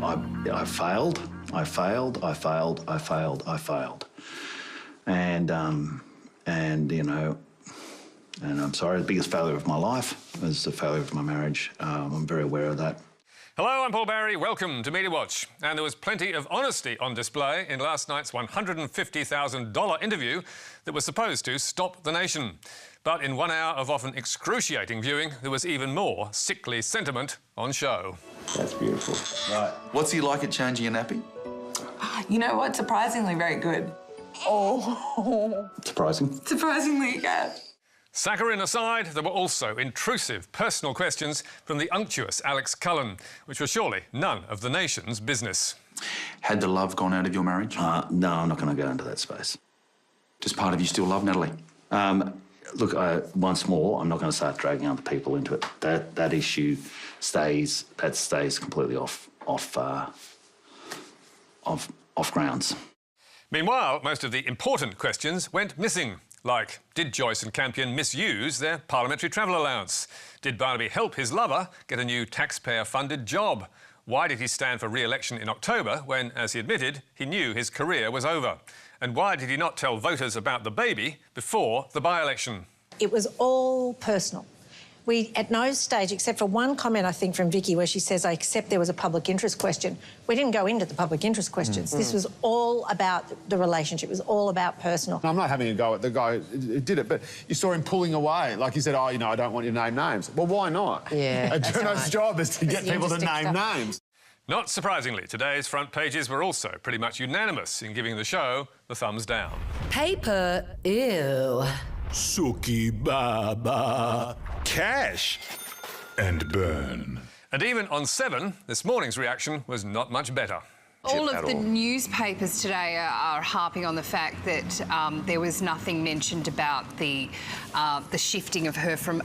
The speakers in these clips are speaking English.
I failed. I failed. I failed. I failed. I failed. And you know, and I'm sorry, the biggest failure of my life was the failure of my marriage. I'm very aware of that. Hello, I'm Paul Barry. Welcome to Media Watch. And there was plenty of honesty on display in last night's $150,000 interview that was supposed to stop the nation. But in 1 hour of often excruciating viewing, there was even more sickly sentiment on show. That's beautiful. Right. What's he like at changing a nappy? You know what? Surprisingly very good. Oh. Surprising. Surprisingly good. Saccharine aside, there were also intrusive personal questions from the unctuous Alex Cullen, which was surely none of the nation's business. Had the love gone out of your marriage? No, I'm not going to go into that space. Does part of you still love Natalie? Look, once more, I'm not going to start dragging other people into it. That issue stays completely off grounds. Meanwhile, most of the important questions went missing. Like, did Joyce and Campion misuse their parliamentary travel allowance? Did Barnaby help his lover get a new taxpayer-funded job? Why did he stand for re-election in October when, as he admitted, he knew his career was over? And why did he not tell voters about the baby before the by-election? It was all personal. We, at no stage, except for one comment, I think, from Vicky, where she says, I accept there was a public interest question. We didn't go into the public interest questions. This was all about the relationship. It was all about personal. I'm not having a go at the guy who did it, but you saw him pulling away. Like he said, oh, you know, I don't want you to name names. Well, why not? Yeah, a journalist's job is to get people to name names. Not surprisingly, today's front pages were also pretty much unanimous in giving the show the thumbs down. Paper, ew. Suki Baba. Cash and burn. And even on 7, this morning's reaction was not much better. All of the newspapers today are harping on the fact that there was nothing mentioned about the shifting of her from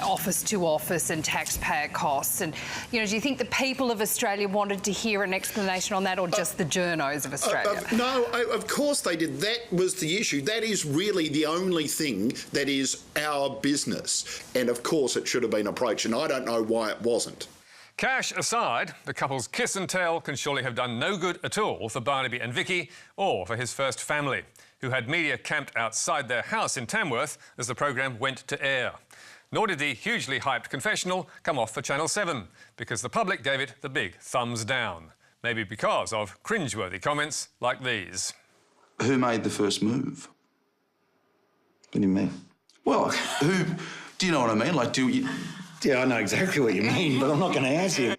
office to office and taxpayer costs. And, you know, do you think the people of Australia wanted to hear an explanation on that, or just the journos of Australia? No, of course they did. That was the issue. That is really the only thing that is our business. And, of course, it should have been approached, and I don't know why it wasn't. Cash aside, the couple's kiss and tell can surely have done no good at all for Barnaby and Vicky, or for his first family, who had media camped outside their house in Tamworth as the programme went to air. Nor did the hugely hyped confessional come off for Channel 7, because the public gave it the big thumbs down. Maybe because of cringeworthy comments like these. Who made the first move? What do you mean? Well, who... Do you know what I mean? Like, do you... Yeah, I know exactly what you mean, but I'm not going to answer you.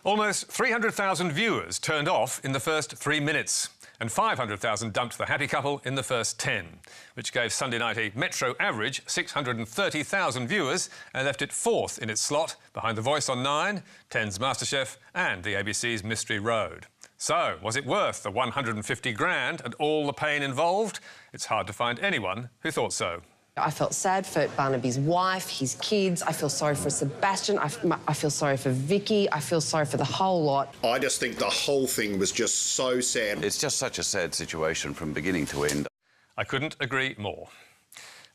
Almost 300,000 viewers turned off in the first 3 minutes, and 500,000 dumped the happy couple in the first 10, which gave Sunday night a metro average 630,000 viewers and left it 4th in its slot behind The Voice on 9, 10's MasterChef and the ABC's Mystery Road. So, was it worth the 150 grand and all the pain involved? It's hard to find anyone who thought so. I felt sad for Barnaby's wife, his kids. I feel sorry for Sebastian. I feel sorry for Vicky. I feel sorry for the whole lot. I just think the whole thing was just so sad. It's just such a sad situation from beginning to end. I couldn't agree more.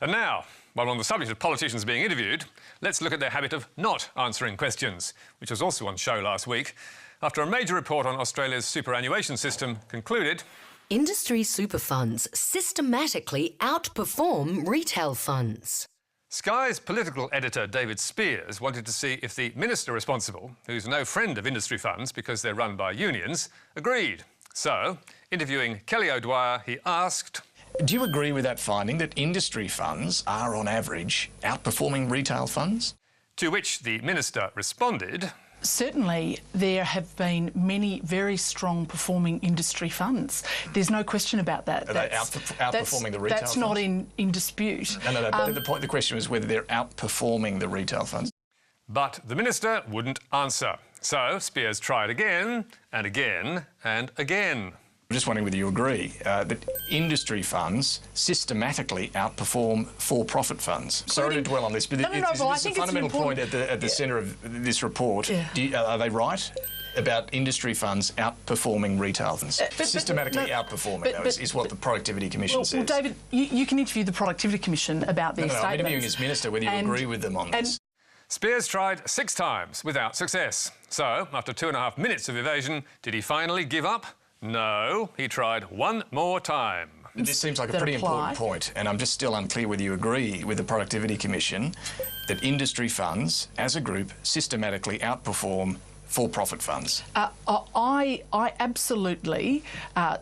And now, while on the subject of politicians being interviewed, let's look at their habit of not answering questions, which was also on show last week, after a major report on Australia's superannuation system concluded... Industry super funds systematically outperform retail funds. Sky's political editor David Spears wanted to see if the minister responsible, who's no friend of industry funds because they're run by unions, agreed. So, interviewing Kelly O'Dwyer, he asked... Do you agree with that finding that industry funds are, on average, outperforming retail funds? To which the minister responded... Certainly, there have been many very strong performing industry funds. There's no question about that. Are they outperforming the retail funds? That's not in dispute. No. The question was whether they're outperforming the retail funds. But the minister wouldn't answer. So Spears tried again and again and again. I'm just wondering whether you agree that industry funds systemaically outperform for-profit funds. Sorry to dwell on this, but it's a fundamental point at the centre of this report. Yeah. Are they right about industry funds outperforming retail funds? Systematically outperforming, is what the Productivity Commission says. Well, David, you can interview the Productivity Commission about their statements. I'm interviewing as minister whether you agree with them on this. Spears tried 6 times without success. So, after 2.5 minutes of evasion, did he finally give up? No, he tried one more time. This seems like a pretty important point, and I'm just still unclear whether you agree with the Productivity Commission that industry funds, as a group, systematically outperform for-profit funds. I absolutely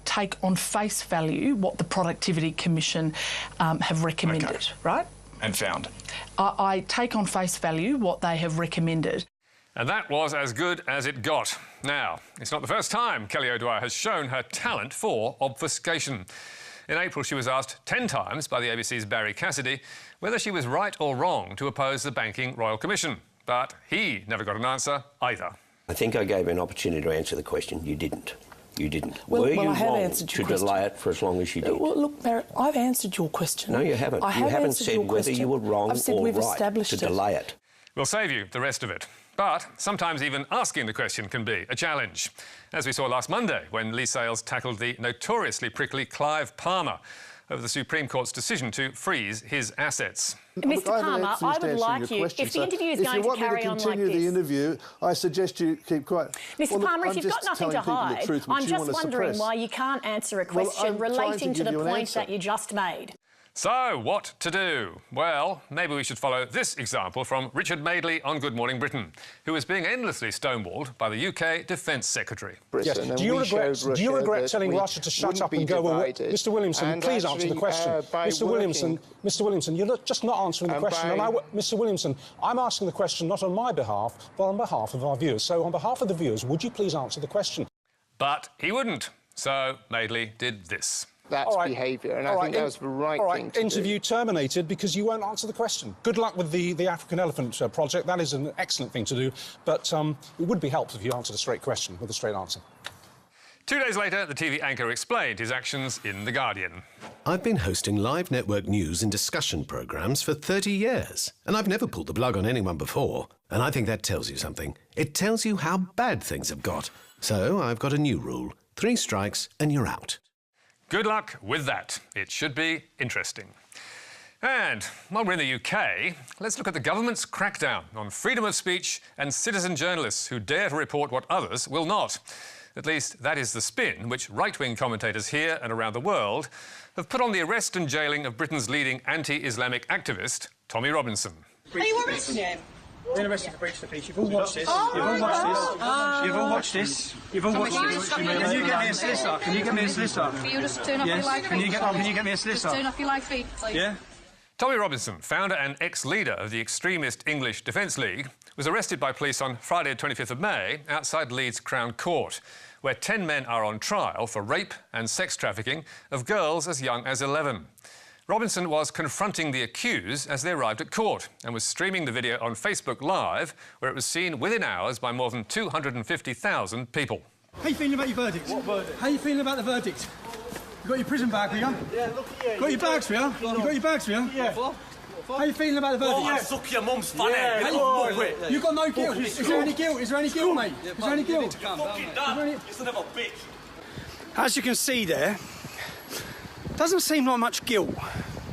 take on face value what the Productivity Commission have recommended, right? And found. I take on face value what they have recommended. And that was as good as it got. Now, it's not the first time Kelly O'Dwyer has shown her talent for obfuscation. In April, she was asked 10 times by the ABC's Barry Cassidy whether she was right or wrong to oppose the Banking Royal Commission. But he never got an answer either. I think I gave you an opportunity to answer the question. You didn't. You didn't. Well, Were you I have wrong answered your to delay it for as long as you did? Well, look, Barrett, I've answered your question. No, you haven't. You haven't said whether you were wrong or right to delay it. We'll save you the rest of it. But sometimes even asking the question can be a challenge. As we saw last Monday when Lee Sales tackled the notoriously prickly Clive Palmer over the Supreme Court's decision to freeze his assets. Mr. Palmer, I would like you, if the interview is going to carry on like this... If you want me to continue the interview, I suggest you keep quiet. Mr. Palmer, if you've got nothing to hide, I'm just wondering why you can't answer a question relating to the point that you just made. So, what to do? Well, maybe we should follow this example from Richard Madeley on Good Morning Britain, who is being endlessly stonewalled by the UK Defence Secretary. Yes. Do you regret telling Russia to shut up and go away? Mr. Williamson, please answer the question. Mr. Williamson, you're just not answering the question. Mr. Williamson, I'm asking the question not on my behalf, but on behalf of our viewers. So, on behalf of the viewers, would you please answer the question? But he wouldn't. So, Madeley did this. That's behaviour, and I think that was the right thing to interview terminated because you won't answer the question. Good luck with the African Elephant Project. That is an excellent thing to do, but it would be helpful if you answered a straight question with a straight answer. 2 days later, the TV anchor explained his actions in The Guardian. I've been hosting live network news and discussion programmes for 30 years, and I've never pulled the plug on anyone before. And I think that tells you something. It tells you how bad things have got. So I've got a new rule. 3 strikes and you're out. Good luck with that. It should be interesting. And while we're in the UK, let's look at the government's crackdown on freedom of speech and citizen journalists who dare to report what others will not. At least that is the spin which right-wing commentators here and around the world have put on the arrest and jailing of Britain's leading anti-Islamic activist, Tommy Robinson. Are you arresting him? Been arrested for breach of peace. You've all watched this. You've all watched this. You've all watched this. You've all watched this. Can you get me a solicitor? Can you get me a solicitor? Will you just turn off your live feed? Can you get me a solicitor? Just turn off your live feed, please. Yeah. Tommy Robinson, founder and ex-leader of the extremist English Defence League, was arrested by police on Friday, 25th of May, outside Leeds Crown Court, where 10 men are on trial for rape and sex trafficking of girls as young as 11. Robinson was confronting the accused as they arrived at court and was streaming the video on Facebook Live, where it was seen within hours by more than 250,000 people. How are you feeling about your verdict? What verdict? How are you feeling about the verdict? You got your prison bag with you? Yeah, look here. Got your bags for you? Yeah. You got your bags for you? Yeah. How are you feeling about the verdict? Oh, suck your mum's funny. Yeah, you got no guilt. Is there any guilt? Is there any guilt, mate? Is there any guilt? Fucking dad. You're son of a bitch. As you can see there, doesn't seem like much guilt.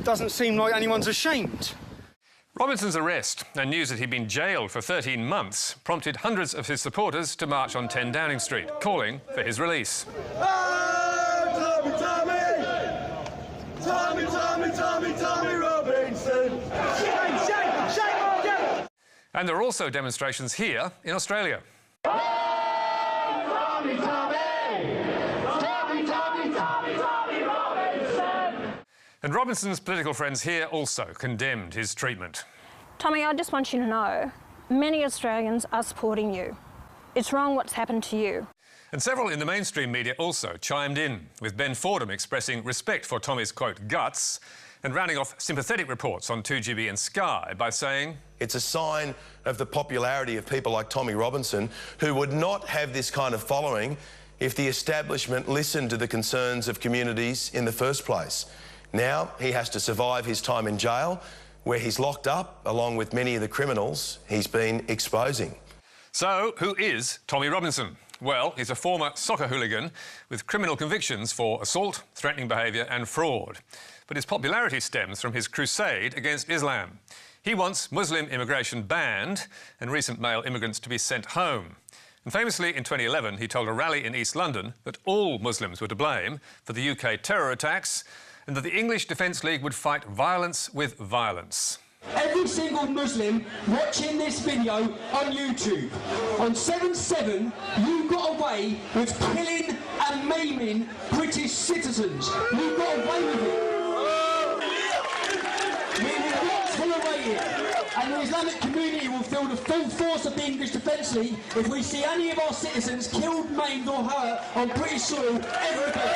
Doesn't seem like anyone's ashamed. Robinson's arrest and news that he'd been jailed for 13 months prompted hundreds of his supporters to march on 10 Downing Street, calling for his release. Tommy Robinson! Shame! And there are also demonstrations here in Australia. And Robinson's political friends here also condemned his treatment. Tommy, I just want you to know, many Australians are supporting you. It's wrong what's happened to you. And several in the mainstream media also chimed in, with Ben Fordham expressing respect for Tommy's, quote, guts, and rounding off sympathetic reports on 2GB and Sky by saying... It's a sign of the popularity of people like Tommy Robinson, who would not have this kind of following if the establishment listened to the concerns of communities in the first place. Now he has to survive his time in jail, where he's locked up, along with many of the criminals he's been exposing. So, who is Tommy Robinson? Well, he's a former soccer hooligan with criminal convictions for assault, threatening behaviour and fraud. But his popularity stems from his crusade against Islam. He wants Muslim immigration banned and recent male immigrants to be sent home. And famously, in 2011, he told a rally in East London that all Muslims were to blame for the UK terror attacks and that the English Defence League would fight violence with violence. Every single Muslim watching this video on YouTube, on 7/7, you got away with killing and maiming British citizens. You got away with it. We will not tolerate it. And the Islamic community will feel the full force of the English Defence League if we see any of our citizens killed, maimed or hurt on British soil ever again.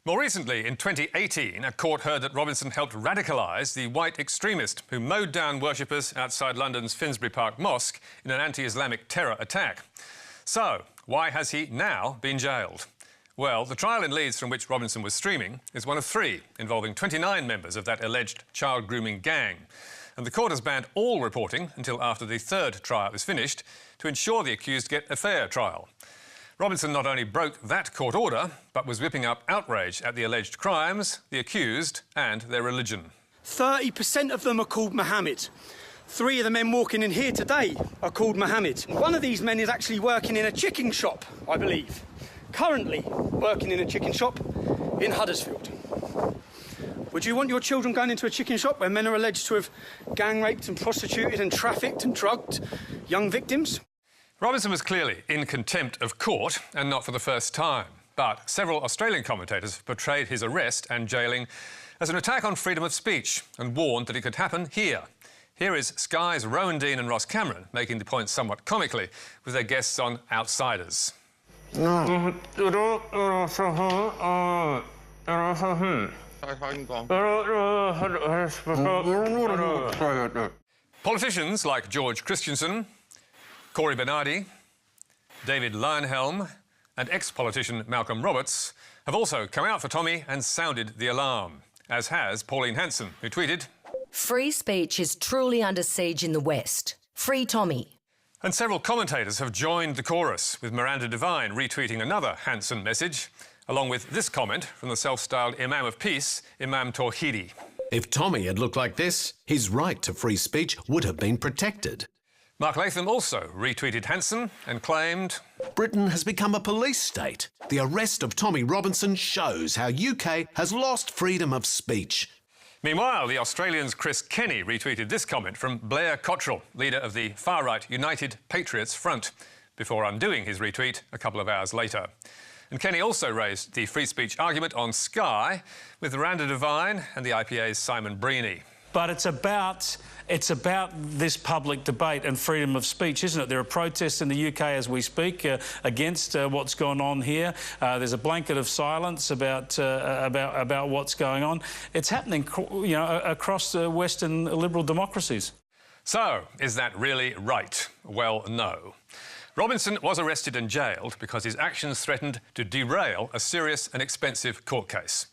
More recently, in 2018, a court heard that Robinson helped radicalise the white extremist who mowed down worshippers outside London's Finsbury Park Mosque in an anti-Islamic terror attack. So, why has he now been jailed? Well, the trial in Leeds from which Robinson was streaming is one of 3, involving 29 members of that alleged child-grooming gang. And the court has banned all reporting until after the 3rd trial is finished to ensure the accused get a fair trial. Robinson not only broke that court order, but was whipping up outrage at the alleged crimes, the accused and their religion. 30% of them are called Mohammed. 3 of the men walking in here today are called Mohammed. One of these men is actually working in a chicken shop, I believe. Currently working in a chicken shop in Huddersfield. Would you want your children going into a chicken shop where men are alleged to have gang raped and prostituted and trafficked and drugged young victims? Robinson was clearly in contempt of court, and not for the first time. But several Australian commentators portrayed his arrest and jailing as an attack on freedom of speech and warned that it could happen here. Here is Sky's Rowan Dean and Ross Cameron making the point somewhat comically with their guests on Outsiders. Politicians like George Christensen, Corey Bernardi, David Lionhelm and ex-politician Malcolm Roberts have also come out for Tommy and sounded the alarm, as has Pauline Hanson, who tweeted, "Free speech is truly under siege in the West. Free Tommy." And several commentators have joined the chorus, with Miranda Devine retweeting another Hanson message, along with this comment from the self-styled Imam of Peace, Imam Tawhidi. If Tommy had looked like this, his right to free speech would have been protected. Mark Latham also retweeted Hanson and claimed, "Britain has become a police state. The arrest of Tommy Robinson shows how UK has lost freedom of speech." Meanwhile, the Australian's Chris Kenny retweeted this comment from Blair Cottrell, leader of the far-right United Patriots Front, before undoing his retweet a couple of hours later. And Kenny also raised the free speech argument on Sky with Miranda Devine and the IPA's Simon Breeny. But it's about this public debate and freedom of speech, isn't it? There are protests in the UK as we speak against what's gone on here. There's a blanket of silence about what's going on. It's happening, you know, across Western liberal democracies. So, is that really right? Well, no. Robinson was arrested and jailed because his actions threatened to derail a serious and expensive court case.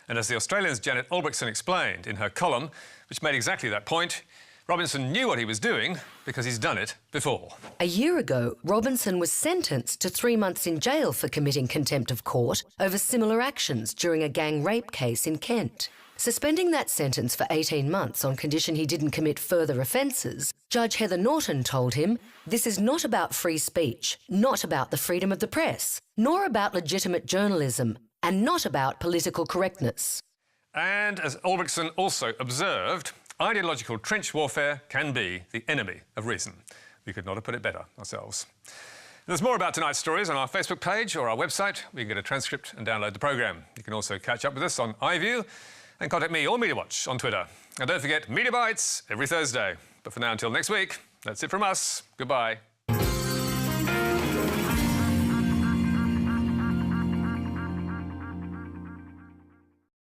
And as the Australian's Janet Albrechtson explained in her column, which made exactly that point, Robinson knew what he was doing because he's done it before. A year ago, Robinson was sentenced to 3 months in jail for committing contempt of court over similar actions during a gang rape case in Kent. Suspending that sentence for 18 months on condition he didn't commit further offences, Judge Heather Norton told him, "This is not about free speech, not about the freedom of the press, nor about legitimate journalism, and not about political correctness." And as Albrechtson also observed, ideological trench warfare can be the enemy of reason. We could not have put it better ourselves. There's more about tonight's stories on our Facebook page or our website. We can get a transcript and download the programme. You can also catch up with us on iView and contact me or Media Watch on Twitter. And don't forget, Media Bites every Thursday. But for now, until next week, that's it from us. Goodbye.